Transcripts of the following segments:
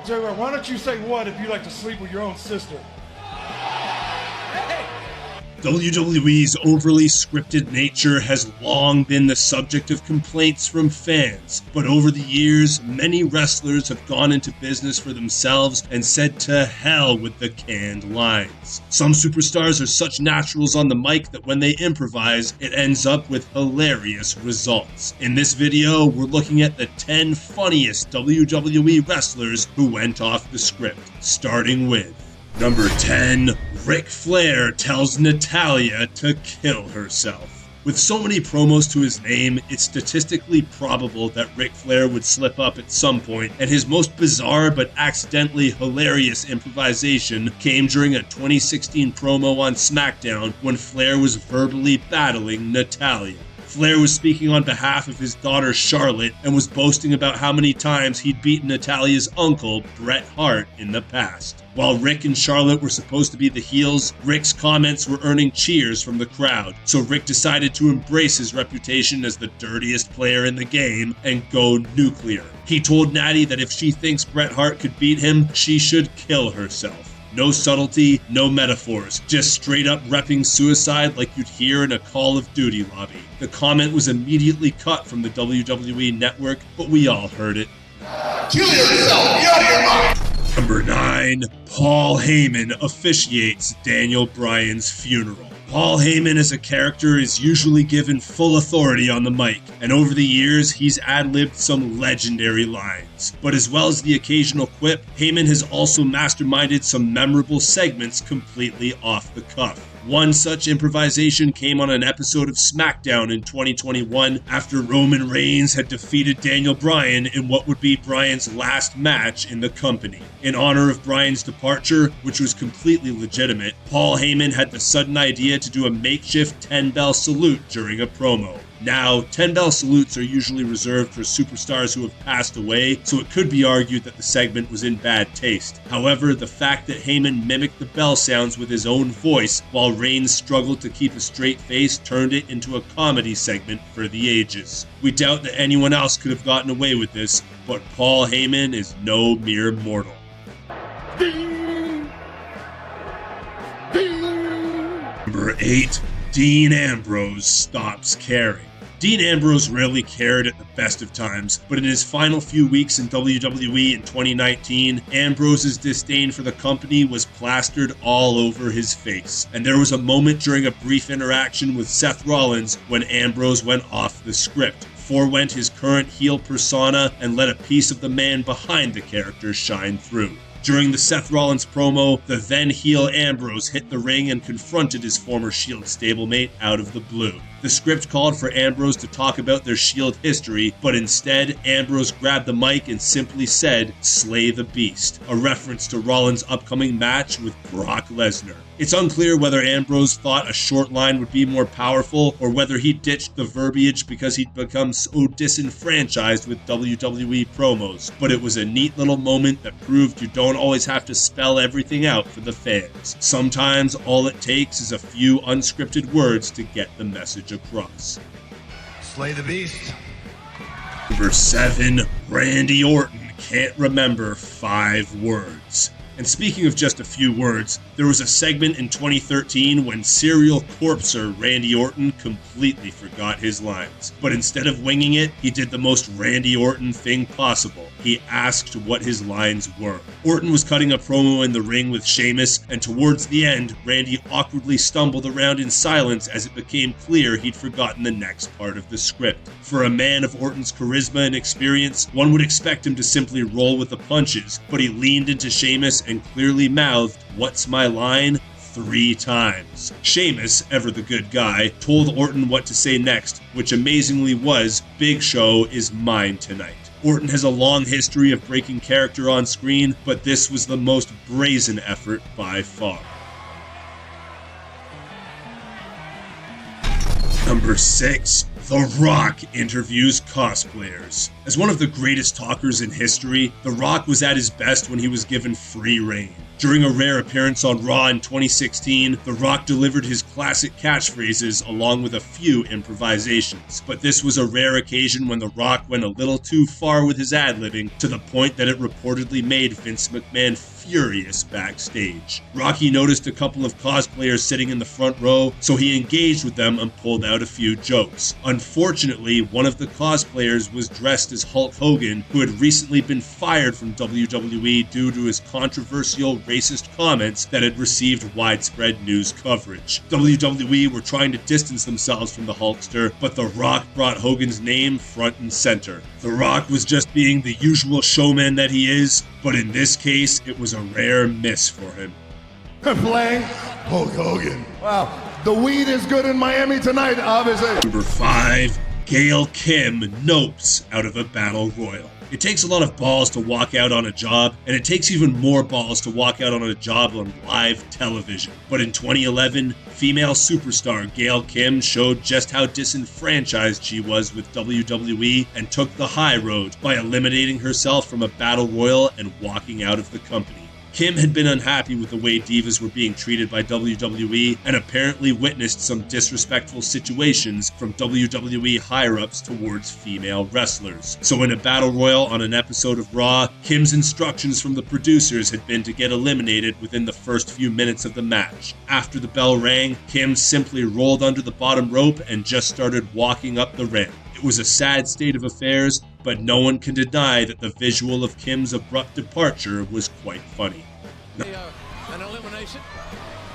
I tell you what, why don't you say what if you like to sleep with your own sister? WWE's overly scripted nature has long been the subject of complaints from fans, but over the years, many wrestlers have gone into business for themselves and said to hell with the canned lines. Some superstars are such naturals on the mic that when they improvise, it ends up with hilarious results. In this video, we're looking at the 10 funniest WWE wrestlers who went off the script, starting with Number 10, Ric Flair tells Natalya to kill herself. With so many promos to his name, it's statistically probable that Ric Flair would slip up at some point, and his most bizarre but accidentally hilarious improvisation came during a 2016 promo on Smackdown when Flair was verbally battling Natalya. Flair was speaking on behalf of his daughter Charlotte and was boasting about how many times he'd beaten Natalya's uncle, Bret Hart, in the past. While Rick and Charlotte were supposed to be the heels, Rick's comments were earning cheers from the crowd, so Rick decided to embrace his reputation as the dirtiest player in the game and go nuclear. He told Natty that if she thinks Bret Hart could beat him, she should kill herself. No subtlety, no metaphors, just straight up repping suicide like you'd hear in a Call of Duty lobby. The comment was immediately cut from the WWE network, but we all heard it. Kill yourself! You're out of your mind! Number 9, Paul Heyman officiates Daniel Bryan's funeral. Paul Heyman as a character is usually given full authority on the mic, and over the years he's ad-libbed some legendary lines. But as well as the occasional quip, Heyman has also masterminded some memorable segments completely off the cuff. One such improvisation came on an episode of Smackdown in 2021 after Roman Reigns had defeated Daniel Bryan in what would be Bryan's last match in the company. In honor of Bryan's departure, which was completely legitimate, Paul Heyman had the sudden idea to do a makeshift 10-bell salute during a promo. Now, 10-bell salutes are usually reserved for superstars who have passed away, so it could be argued that the segment was in bad taste. However, the fact that Heyman mimicked the bell sounds with his own voice while Reigns struggled to keep a straight face turned it into a comedy segment for the ages. We doubt that anyone else could have gotten away with this, but Paul Heyman is no mere mortal. Ding! Ding! Number 8, Dean Ambrose stops caring. Dean Ambrose rarely cared at the best of times, but in his final few weeks in WWE in 2019, Ambrose's disdain for the company was plastered all over his face. And there was a moment during a brief interaction with Seth Rollins when Ambrose went off the script, forewent his current heel persona, and let a piece of the man behind the character shine through. During the Seth Rollins promo, the then heel Ambrose hit the ring and confronted his former Shield stablemate out of the blue. The script called for Ambrose to talk about their Shield history, but instead, Ambrose grabbed the mic and simply said, "Slay the Beast," a reference to Rollins' upcoming match with Brock Lesnar. It's unclear whether Ambrose thought a short line would be more powerful or whether he ditched the verbiage because he'd become so disenfranchised with WWE promos, but it was a neat little moment that proved you don't always have to spell everything out for the fans. Sometimes all it takes is a few unscripted words to get the message across. Slay the beast. Number 7, Randy Orton can't remember 5 words. And speaking of just a few words, there was a segment in 2013 when serial corpser Randy Orton completely forgot his lines. But instead of winging it, he did the most Randy Orton thing possible. He asked what his lines were. Orton was cutting a promo in the ring with Sheamus, and towards the end, Randy awkwardly stumbled around in silence as it became clear he'd forgotten the next part of the script. For a man of Orton's charisma and experience, one would expect him to simply roll with the punches, but he leaned into Sheamus and clearly mouthed, "What's my line?" 3 times. Sheamus, ever the good guy, told Orton what to say next, which amazingly was, "Big Show is mine tonight." Orton has a long history of breaking character on screen, but this was the most brazen effort by far. Number 6, The Rock interviews cosplayers. As one of the greatest talkers in history, The Rock was at his best when he was given free rein. During a rare appearance on Raw in 2016, The Rock delivered his classic catchphrases along with a few improvisations. But this was a rare occasion when The Rock went a little too far with his ad-libbing, to the point that it reportedly made Vince McMahon furious backstage. Rocky noticed a couple of cosplayers sitting in the front row, so he engaged with them and pulled out a few jokes. Unfortunately, one of the cosplayers was dressed as Hulk Hogan, who had recently been fired from WWE due to his controversial racist comments that had received widespread news coverage. WWE were trying to distance themselves from the Hulkster, but The Rock brought Hogan's name front and center. The Rock was just being the usual showman that he is, but in this case, it was a rare miss for him. Playing Hulk Hogan. Wow, the weed is good in Miami tonight, obviously. Number 5, Gail Kim nopes out of a battle royal. It takes a lot of balls to walk out on a job, and it takes even more balls to walk out on a job on live television. But in 2011, female superstar Gail Kim showed just how disenfranchised she was with WWE and took the high road by eliminating herself from a battle royal and walking out of the company. Kim had been unhappy with the way divas were being treated by WWE and apparently witnessed some disrespectful situations from WWE higher-ups towards female wrestlers. So in a battle royal on an episode of Raw, Kim's instructions from the producers had been to get eliminated within the first few minutes of the match. After the bell rang, Kim simply rolled under the bottom rope and just started walking up the ramp. It was a sad state of affairs, but no one can deny that the visual of Kim's abrupt departure was quite funny. An elimination.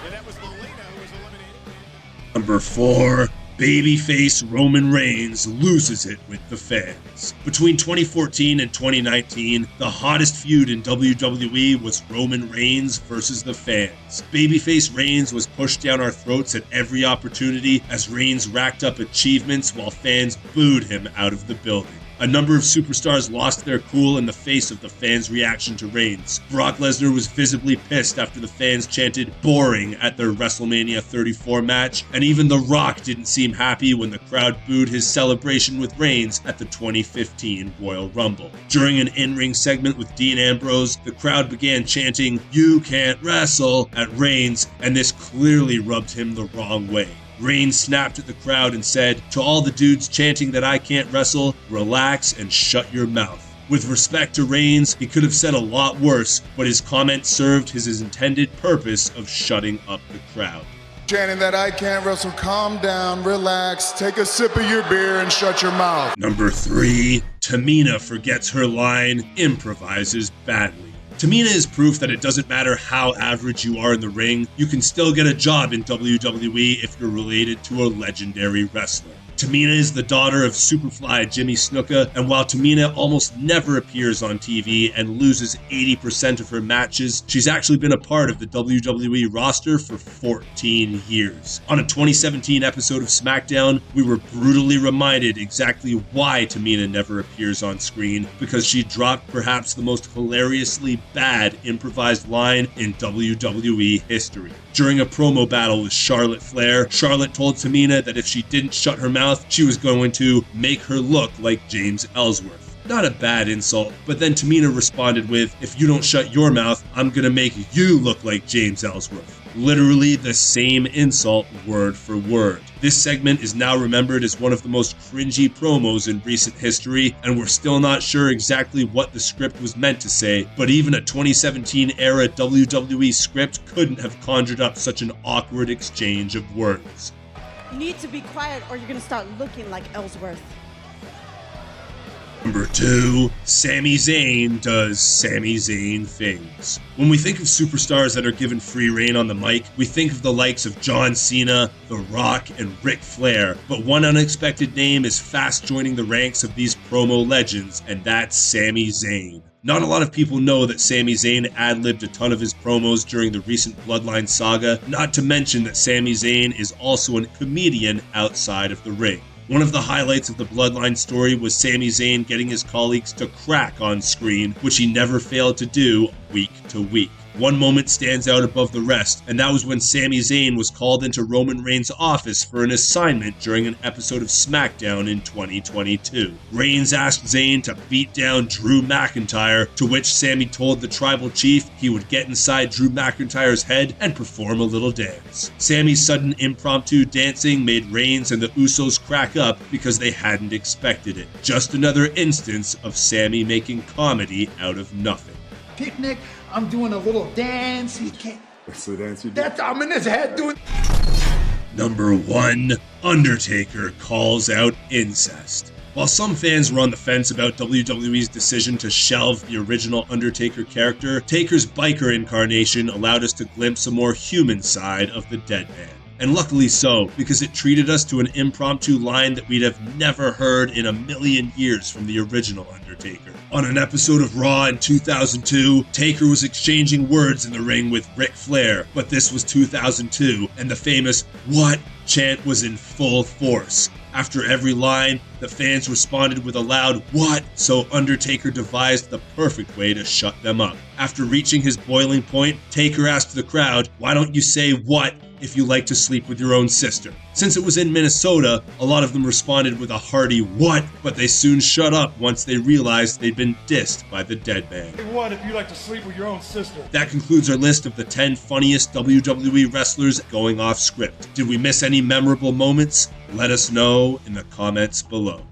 Yeah, that was Molina who was eliminated. Number 4, babyface Roman Reigns loses it with the fans. Between 2014 and 2019, the hottest feud in WWE was Roman Reigns versus the fans. Babyface Reigns was pushed down our throats at every opportunity as Reigns racked up achievements while fans booed him out of the building. A number of superstars lost their cool in the face of the fans' reaction to Reigns. Brock Lesnar was visibly pissed after the fans chanted boring at their WrestleMania 34 match, and even The Rock didn't seem happy when the crowd booed his celebration with Reigns at the 2015 Royal Rumble. During an in-ring segment with Dean Ambrose, the crowd began chanting, "You can't wrestle," at Reigns, and this clearly rubbed him the wrong way. Reigns snapped at the crowd and said, "To all the dudes chanting that I can't wrestle, relax and shut your mouth." With respect to Reigns, he could have said a lot worse, but his comment served his intended purpose of shutting up the crowd. Chanting that I can't wrestle, calm down, relax, take a sip of your beer and shut your mouth. Number 3, Tamina forgets her line, improvises badly. Tamina is proof that it doesn't matter how average you are in the ring, you can still get a job in WWE if you're related to a legendary wrestler. Tamina is the daughter of Superfly Jimmy Snuka, and while Tamina almost never appears on TV and loses 80% of her matches, she's actually been a part of the WWE roster for 14 years. On a 2017 episode of Smackdown, we were brutally reminded exactly why Tamina never appears on screen, because she dropped perhaps the most hilariously bad improvised line in WWE history. During a promo battle with Flair, Charlotte told Tamina that if she didn't shut her mouth, she was going to make her look like James Ellsworth. Not a bad insult, but then Tamina responded with, "If you don't shut your mouth, I'm gonna make you look like James Ellsworth." Literally the same insult, word for word. This segment is now remembered as one of the most cringy promos in recent history, and we're still not sure exactly what the script was meant to say, but even a 2017-era WWE script couldn't have conjured up such an awkward exchange of words. You need to be quiet or you're gonna start looking like Ellsworth. Number 2, Sami Zayn does Sami Zayn things. When we think of superstars that are given free reign on the mic, we think of the likes of John Cena, The Rock, and Ric Flair, but one unexpected name is fast joining the ranks of these promo legends, and that's Sami Zayn. Not a lot of people know that Sami Zayn ad-libbed a ton of his promos during the recent Bloodline saga, not to mention that Sami Zayn is also a comedian outside of the ring. One of the highlights of the Bloodline story was Sami Zayn getting his colleagues to crack on screen, which he never failed to do week to week. One moment stands out above the rest, and that was when Sami Zayn was called into Roman Reigns' office for an assignment during an episode of Smackdown in 2022. Reigns asked Zayn to beat down Drew McIntyre, to which Sami told the tribal chief he would get inside Drew McIntyre's head and perform a little dance. Sami's sudden impromptu dancing made Reigns and the Usos crack up because they hadn't expected it. Just another instance of Sami making comedy out of nothing. Picnic, I'm doing a little dance. He can't. That's the dance you do. I'm in his head doing. Number 1. Undertaker calls out incest. While some fans were on the fence about WWE's decision to shelve the original Undertaker character, Taker's biker incarnation allowed us to glimpse a more human side of the dead man. And luckily so, because it treated us to an impromptu line that we'd have never heard in a million years from the original Undertaker. On an episode of Raw in 2002, Taker was exchanging words in the ring with Ric Flair, but this was 2002, and the famous "What?" chant was in full force. After every line, the fans responded with a loud "What?" so Undertaker devised the perfect way to shut them up. After reaching his boiling point, Taker asked the crowd, "Why don't you say what if you like to sleep with your own sister?" Since it was in Minnesota, a lot of them responded with a hearty "What?" but they soon shut up once they realized they'd been dissed by the dead man. Say what if you like to sleep with your own sister? That concludes our list of the 10 funniest WWE wrestlers going off script. Did we miss any memorable moments? Let us know in the comments below.